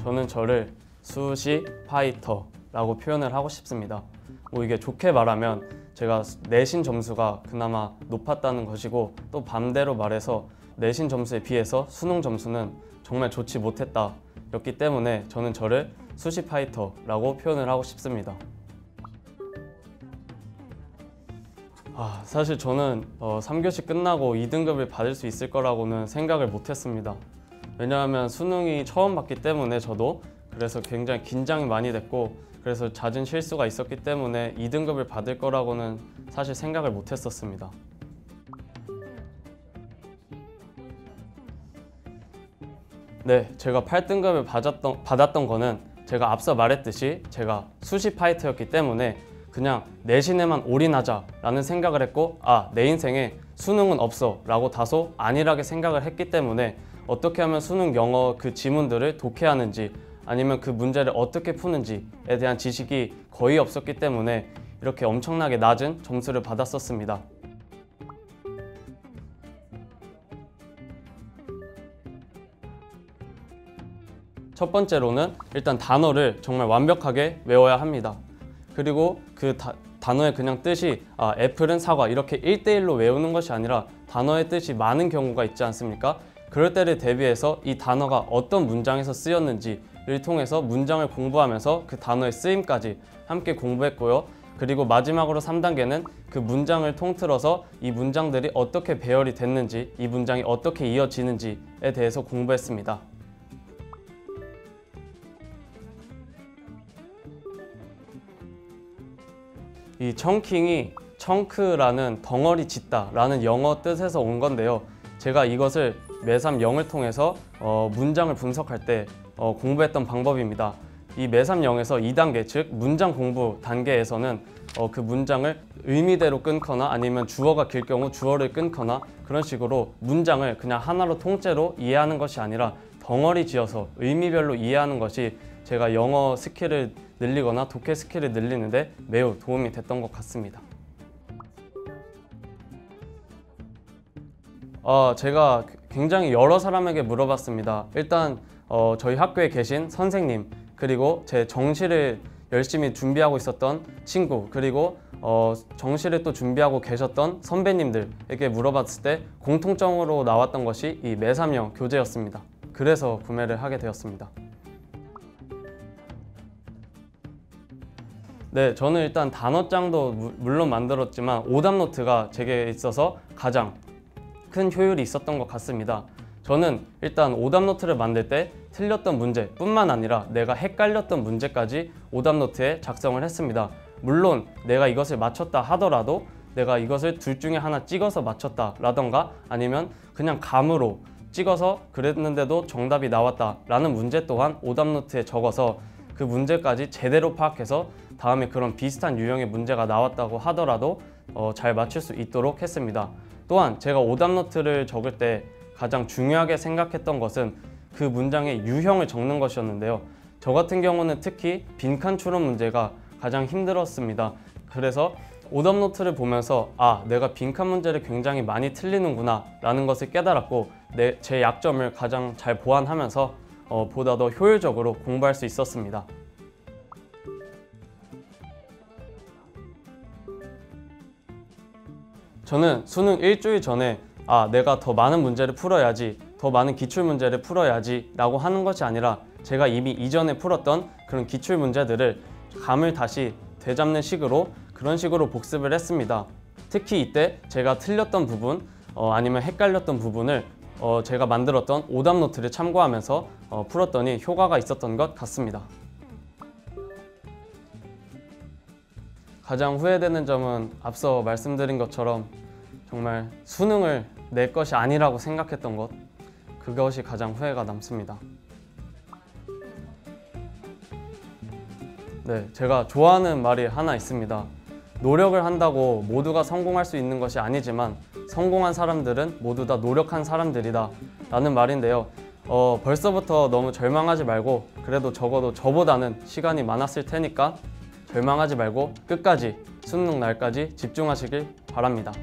저는 저를 수시 파이터라고 표현을 하고 싶습니다. 이게 좋게 말하면 제가 내신 점수가 그나마 높았다는 것이고, 또 반대로 말해서 내신 점수에 비해서 수능 점수는 정말 좋지 못했다 였기 때문에 저는 저를 수시 파이터라고 표현을 하고 싶습니다. 사실 저는 3교시 끝나고 2등급을 받을 수 있을 거라고는 생각을 못했습니다. 왜냐하면 수능이 처음 봤기 때문에 저도 그래서 굉장히 긴장이 많이 됐고, 그래서 잦은 실수가 있었기 때문에 2등급을 받을 거라고는 사실 생각을 못했었습니다. 네, 제가 8등급을 받았던 거는 제가 앞서 말했듯이 제가 수시 파이터였기 때문에 그냥 내신에만 올인하자라는 생각을 했고, 내 인생에 수능은 없어 라고 다소 안일하게 생각을 했기 때문에 어떻게 하면 수능 영어 그 지문들을 독해하는지 아니면 그 문제를 어떻게 푸는지에 대한 지식이 거의 없었기 때문에 이렇게 엄청나게 낮은 점수를 받았었습니다. 첫 번째로는 일단 단어를 정말 완벽하게 외워야 합니다. 그리고 그 단어의 그냥 뜻이 애플은 사과 이렇게 1:1로 외우는 것이 아니라 단어의 뜻이 많은 경우가 있지 않습니까? 그럴 때를 대비해서 이 단어가 어떤 문장에서 쓰였는지를 통해서 문장을 공부하면서 그 단어의 쓰임까지 함께 공부했고요. 그리고 마지막으로 3단계는 그 문장을 통틀어서 이 문장들이 어떻게 배열이 됐는지, 이 문장이 어떻게 이어지는지에 대해서 공부했습니다. 이 청킹이 청크라는 덩어리 짓다 라는 영어 뜻에서 온 건데요. 제가 이것을 매삼 0을 통해서 문장을 분석할 때 공부했던 방법입니다. 이 매삼 0에서 2단계, 즉 문장 공부 단계에서는 그 문장을 의미대로 끊거나 아니면 주어가 길 경우 주어를 끊거나 그런 식으로 문장을 그냥 하나로 통째로 이해하는 것이 아니라 덩어리 지어서 의미별로 이해하는 것이 제가 영어 스킬을 늘리거나 독해 스킬을 늘리는데 매우 도움이 됐던 것 같습니다. 제가 굉장히 여러 사람에게 물어봤습니다. 일단 저희 학교에 계신 선생님, 그리고 제 정시를 열심히 준비하고 있었던 친구, 그리고 정시를 또 준비하고 계셨던 선배님들에게 물어봤을 때 공통점으로 나왔던 것이 이 매삼형 교재였습니다. 그래서 구매를 하게 되었습니다. 네, 저는 일단 단어장도 물론 만들었지만 오답노트가 제게 있어서 가장 큰 효율이 있었던 것 같습니다. 저는 일단 오답노트를 만들 때 틀렸던 문제 뿐만 아니라 내가 헷갈렸던 문제까지 오답노트에 작성을 했습니다. 물론 내가 이것을 맞췄다 하더라도 내가 이것을 둘 중에 하나 찍어서 맞췄다 라던가 아니면 그냥 감으로 찍어서 그랬는데도 정답이 나왔다 라는 문제 또한 오답노트에 적어서 그 문제까지 제대로 파악해서 다음에 그런 비슷한 유형의 문제가 나왔다고 하더라도 잘 맞출 수 있도록 했습니다. 또한 제가 오답노트를 적을 때 가장 중요하게 생각했던 것은 그 문장의 유형을 적는 것이었는데요. 저 같은 경우는 특히 빈칸 추론 문제가 가장 힘들었습니다. 그래서 오답노트를 보면서 내가 빈칸 문제를 굉장히 많이 틀리는구나 라는 것을 깨달았고 제 약점을 가장 잘 보완하면서 보다 더 효율적으로 공부할 수 있었습니다. 저는 수능 일주일 전에 내가 더 많은 문제를 풀어야지, 더 많은 기출문제를 풀어야지 라고 하는 것이 아니라 제가 이미 이전에 풀었던 그런 기출문제들을 감을 다시 되잡는 식으로 그런 식으로 복습을 했습니다. 특히 이때 제가 틀렸던 부분 아니면 헷갈렸던 부분을 제가 만들었던 오답노트를 참고하면서 풀었더니 효과가 있었던 것 같습니다. 가장 후회되는 점은 앞서 말씀드린 것처럼 정말 수능을 내 것이 아니라고 생각했던 것, 그것이 가장 후회가 남습니다. 네, 제가 좋아하는 말이 하나 있습니다. 노력을 한다고 모두가 성공할 수 있는 것이 아니지만 성공한 사람들은 모두 다 노력한 사람들이다 라는 말인데요. 벌써부터 너무 절망하지 말고 그래도 적어도 저보다는 시간이 많았을 테니까 절망하지 말고 끝까지 수능 날까지 집중하시길 바랍니다.